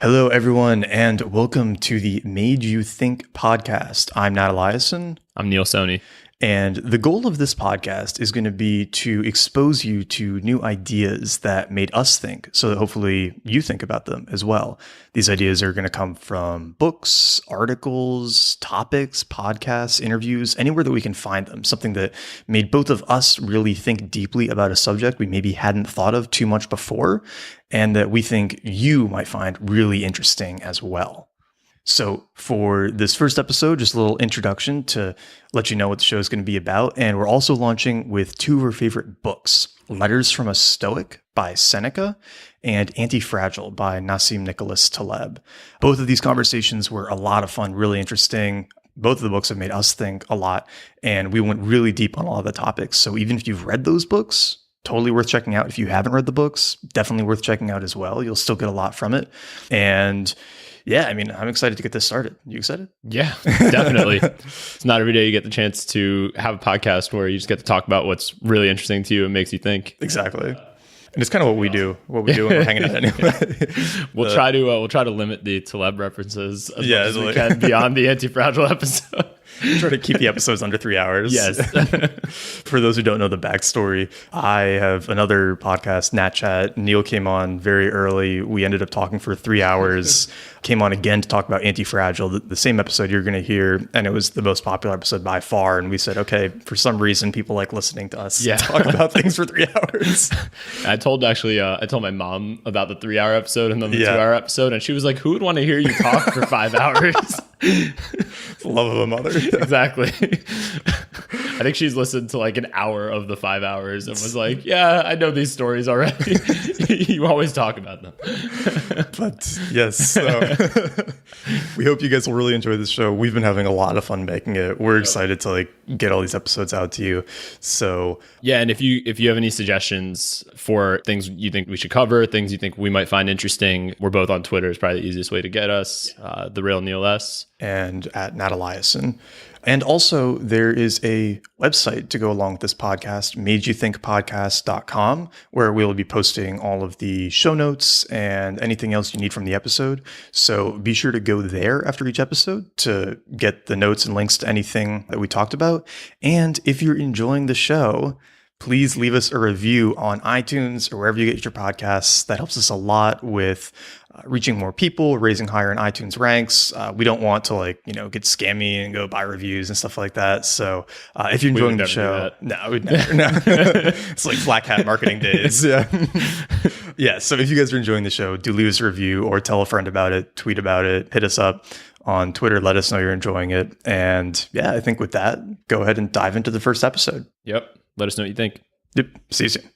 Hello, everyone, and welcome to the Made You Think podcast. I'm Nat Eliason. I'm Soni. And the goal of this podcast is going to be to expose you to new ideas that made us think, so that hopefully you think about them as well. These ideas are going to come from books, articles, topics, podcasts, interviews, anywhere that we can find them. Something that made both of us really think deeply about a subject we maybe hadn't thought of too much before, and that we think you might find really interesting as well. So for this first episode, just a little introduction to let you know what the show is going to be about. And we're also launching with two of our favorite books, Letters from a Stoic by Seneca and Anti-Fragile by Nassim Nicholas Taleb. Both of these conversations were a lot of fun, really interesting. Both of the books have made us think a lot, and we went really deep on all of the topics. So even if you've read those books, totally worth checking out. If you haven't read the books, definitely worth checking out as well. You'll still get a lot from it. And yeah, I mean, I'm excited to get this started. You excited? Yeah, definitely. It's not every day you get the chance to have a podcast where you just get to talk about what's really interesting to you and makes you think. Exactly. And it's kind of what we do when we're hanging out anyway. We'll try to limit the Taleb references as much as we can beyond the Anti-Fragile episode. Try to keep the episodes under 3 hours. Yes. For those who don't know the backstory, I have another podcast, Nat Chat. Neil came on very early. We ended up talking for 3 hours. Came on again to talk about Anti-Fragile, the same episode you're going to hear. And it was the most popular episode by far. And we said, okay, for some reason, people like listening to us talk about things for 3 hours. I told my mom about the 3 hour episode and then the 2 hour episode. And she was like, who would want to hear you talk for 5 hours? It's the love of a mother. Exactly. I think she's listened to like an hour of the 5 hours and was like, yeah, I know these stories already. You always talk about them. But yes, so we hope you guys will really enjoy this show. We've been having a lot of fun making it. We're excited to get all these episodes out to you. So yeah, and if you have any suggestions for things you think we should cover, things you think we might find interesting, we're both on Twitter. Is probably the easiest way to get us. The Real Neil S. And at Nat Eliason. And also, there is a website to go along with this podcast, madeyouthinkpodcast.com, where we'll be posting all of the show notes and anything else you need from the episode. So be sure to go there after each episode to get the notes and links to anything that we talked about. And if you're enjoying the show, please leave us a review on iTunes or wherever you get your podcasts. That helps us a lot with reaching more people, raising higher in iTunes ranks. We don't want to get scammy and go buy reviews and stuff like that. So if you're enjoying the show, no, we'd never. No. It's like black hat marketing days. Yeah. Yeah. So if you guys are enjoying the show, do leave us a review or tell a friend about it, tweet about it, hit us up on Twitter. Let us know you're enjoying it. And yeah, I think with that, go ahead and dive into the first episode. Yep. Let us know what you think. Yep. See you soon.